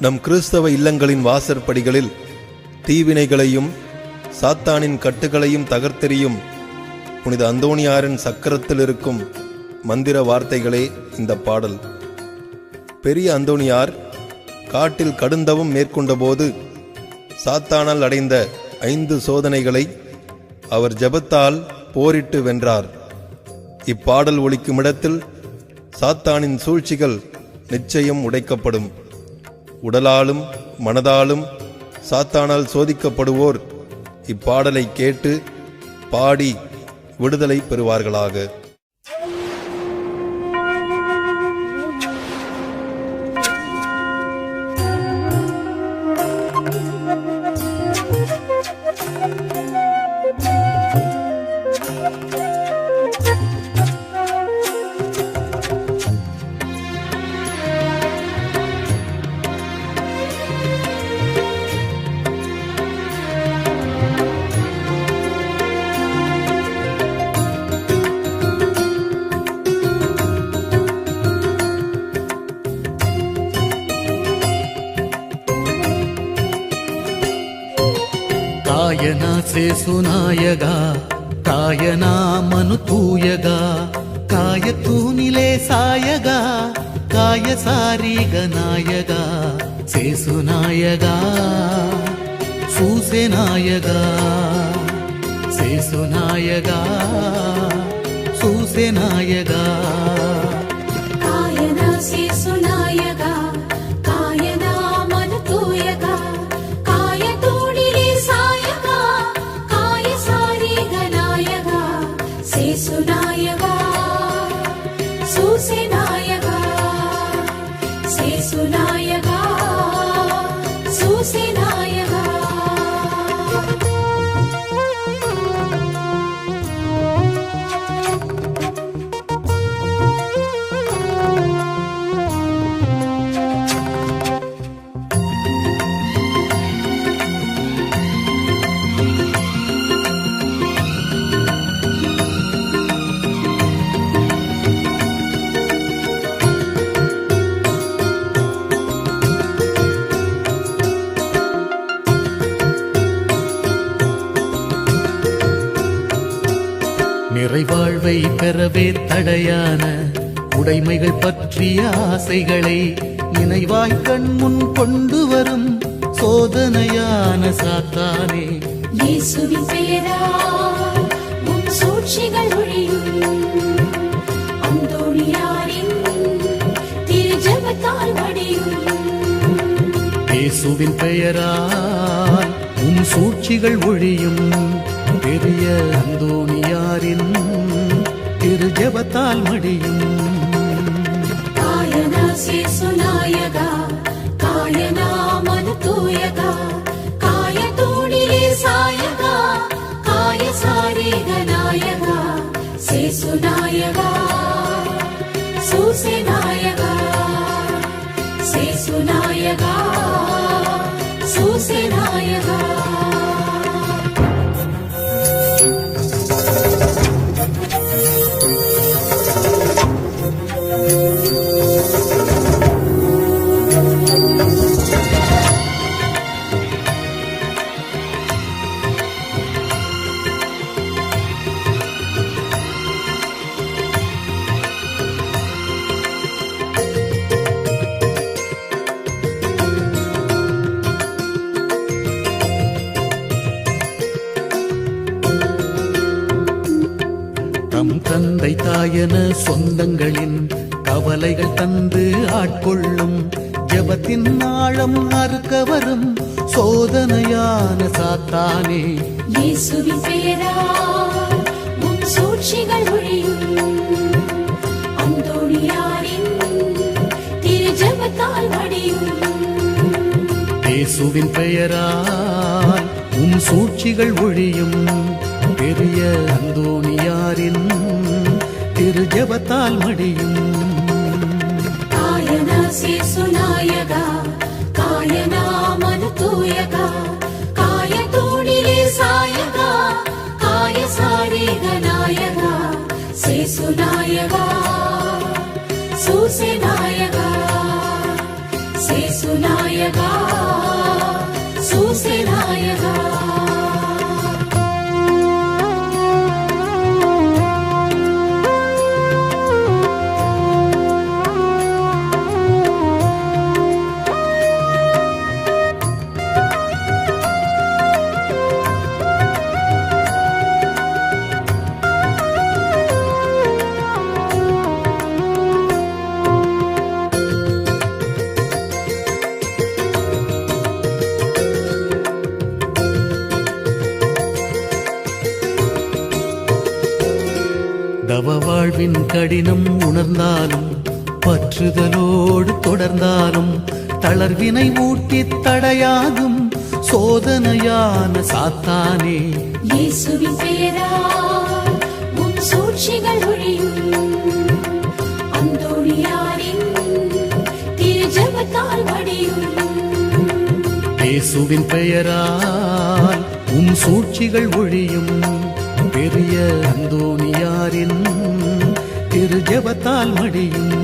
நம் கிறிஸ்தவ இல்லங்களின் வாசற்படிகளில் தீவினைகளையும் சாத்தானின் கட்டுகளையும் தகர்த்தெறியும் புனித அந்தோணியாரின் சக்கரத்தில் இருக்கும் மந்திர வார்த்தைகளே இந்த பாடல். பெரிய அந்தோணியார் காட்டில் கடுந்தவம் மேற்கொண்டபோது சாத்தானால் அடைந்த 5 சோதனைகளை அவர் ஜெபத்தால் போரிட்டு வென்றார். இப்பாடல் ஒலிக்கும் இடத்தில் சாத்தானின் சூழ்ச்சிகள் நிச்சயம் உடைக்கப்படும். உடலாலும் மனதாலும் சாத்தானால் சோதிக்கப்படுவோர் இப்பாடலை கேட்டு பாடி விடுதலை பெறுவார்களாக. కాయనా సేసునాయగా కాయనా మనుతూయగా కాయతూనిలే సాయగా కాయ సారీగనాయగా సేసునాయగా సూసెనాయగా సేసునాయగా సూసెనాయగా కాయనా సేసునాయగా కాయనా మనుతూయగా సేసునాయగా సూసెనాయగా సేసునాయగా సూసెనాయగా நிறைவாழ்வை பெறவே தடையான உடைமைகள் பற்றிய ஆசைகளை நினைவாய் கண் முன் கொண்டு வரும் சோதனையான சாத்தானே, இயேசுவின் பெயரால் உன் சூழ்ச்சிகள் ஒழியும். அந்தோணியாரின் திரு ஜெபத்தால் மடியும். இயேசுவின் பெயரால் உன் சூழ்ச்சிகள் ஒழியும். பெரிய அந்தோணியாரின் திரு ஜெபத்தால் மடியும். காயனா சேசுநாயகா காயனா மனுதூயகா காயத்தூணிலே சாயகா காய சாரீகநாயகா சேசுநாயகா சூசெநாயகா சேசுநாயகா சூசெநாயகா. தம் தந்தை தாயன சொந்தங்களின் கவலைகள் தந்து ஆட்கொள்ளும் ஜெபத்தின் ஆழம் அறுக்க வரும் சோதனையான சாத்தானே, இயேசுவின் பெயரால் உன் சூழ்ச்சிகள் ஒழியும். அந்தோணியாரின் திரு ஜெபத்தால் மடியும். இயேசுவின் பெயரால் உன் சூழ்ச்சிகள் ஒழியும். பெரிய அந்தோணியாரின் திரு ஜெபத்தால் மடியும். காயனா சேசுநாயகா காயனா மனுதூயகா காயத்தூணிலே சாயகா காய சாரீகநாயகா சேசுநாயகா சூசெநாயகா சேசுநாயகா சூசேநாயகா. தவ வாழ்வின் கடினம் உணர்ந்தாலும் பற்றுதலோடு தொடர்ந்தாலும் தளர்வினை ஊட்டி தடையாகும் சோதனையான சாத்தானே. இயேசுவின் பெயரால் உன் சூழ்ச்சிகள் ஒழியும். அந்தோணியாரின் திரு ஜெபத்தால் மடியும். இயேசுவின் பெயரால் உன் சூழ்ச்சிகள் ஒழியும். பெரிய அந்தோணியாரின் திரு ஜெபத்தால் மடியும்.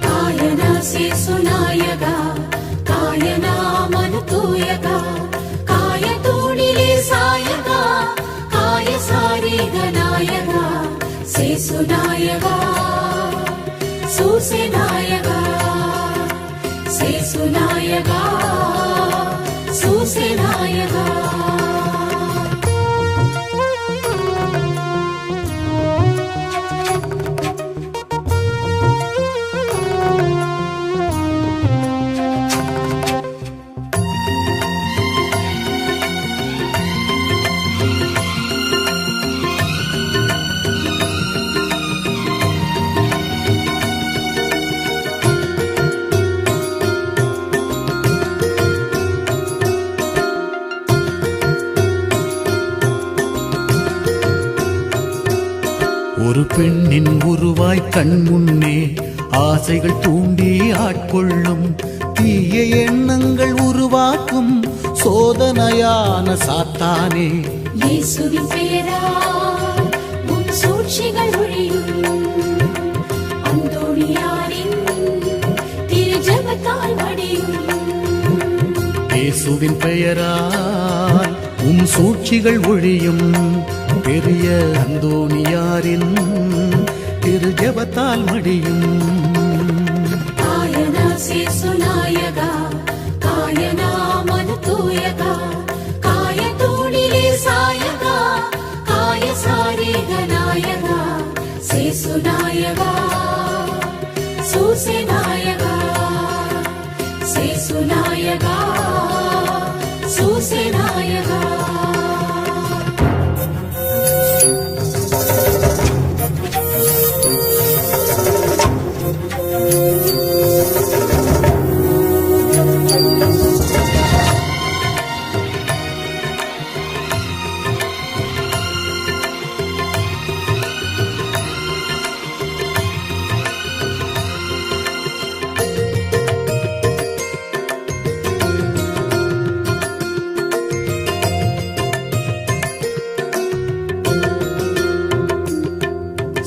காயனா சேசுநாயகா காயனா மனுதூயகா காயதூணிலே சாயகா காய சாரீகநாயகா சேசுநாயகா சூசேநாயகா சேசுநாயகா சூசேநாயகா. ஒரு பெண்ணின் உருவாய் கண் முன்னே ஆசைகள் தூண்டி ஆட்கொள்ளும் தீய எண்ணங்கள் உருவாக்கும் சோதனையான சாத்தானே. இயேசுவின் பெயரால் உன் சூழ்ச்சிகள் ஒழியும். அந்தோணியாரின் திரு ஜெபத்தால் மடியும். இயேசுவின் பெயரால் உன் சூழ்ச்சிகள் ஒழியும். பெரிய அந்தோணியாரின் திரு ஜெபத்தால் மடியும். காயனா சேசுநாயகா காயனா மனுதூயகா காயதூணிலே சாயகா காய சாரீகநாயகா சேசுநாயகா சூசேநாயகா சேசுநாயகா சூசேநாயகா.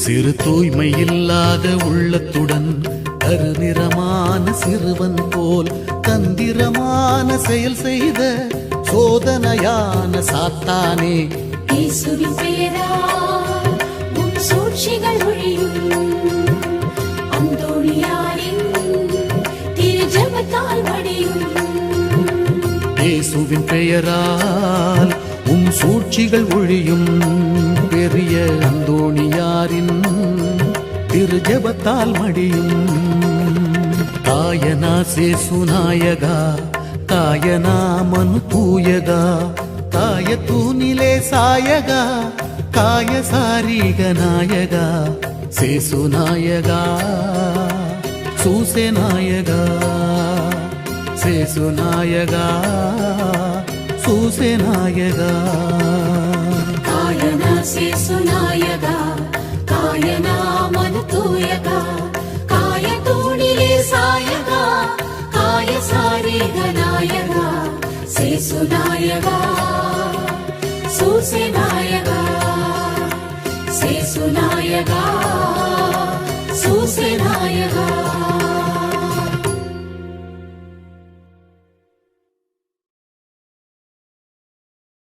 சிறு தூய்மை இல்லாத உள்ளத்துடன் கருநிறமான சிறுவன் போல் தந்திரமான செயல் செய்த சோதனையான சாத்தானே. இயேசுவின் பெயரால் உன் சூழ்ச்சிகள் ஒழியும். அந்தோணியாரின் திரு ஜெபத்தால் மடியும். இயேசுவின் பெயரால் உன் சூழ்ச்சிகள் ஒழியும். பெரிய அந்தோணியாரின் திரு ஜெபத்தால் மடியும். காயனா சேசுநாயகா காயனா மனுதூயகா காயதூணிலே சாயகா காய சாரீகநாயகா சேசுநாயகா சூசேநாயகா சேசுநாயகா சூசேநாயகா. காயனா சேசுநாயகா காயனா மனுதூயகா காயதூணிலே சாயகா காய சாரீகநாயகா சேசுநாயகா சூசேநாயகா சேசுநாயகா சூசேநாயகா.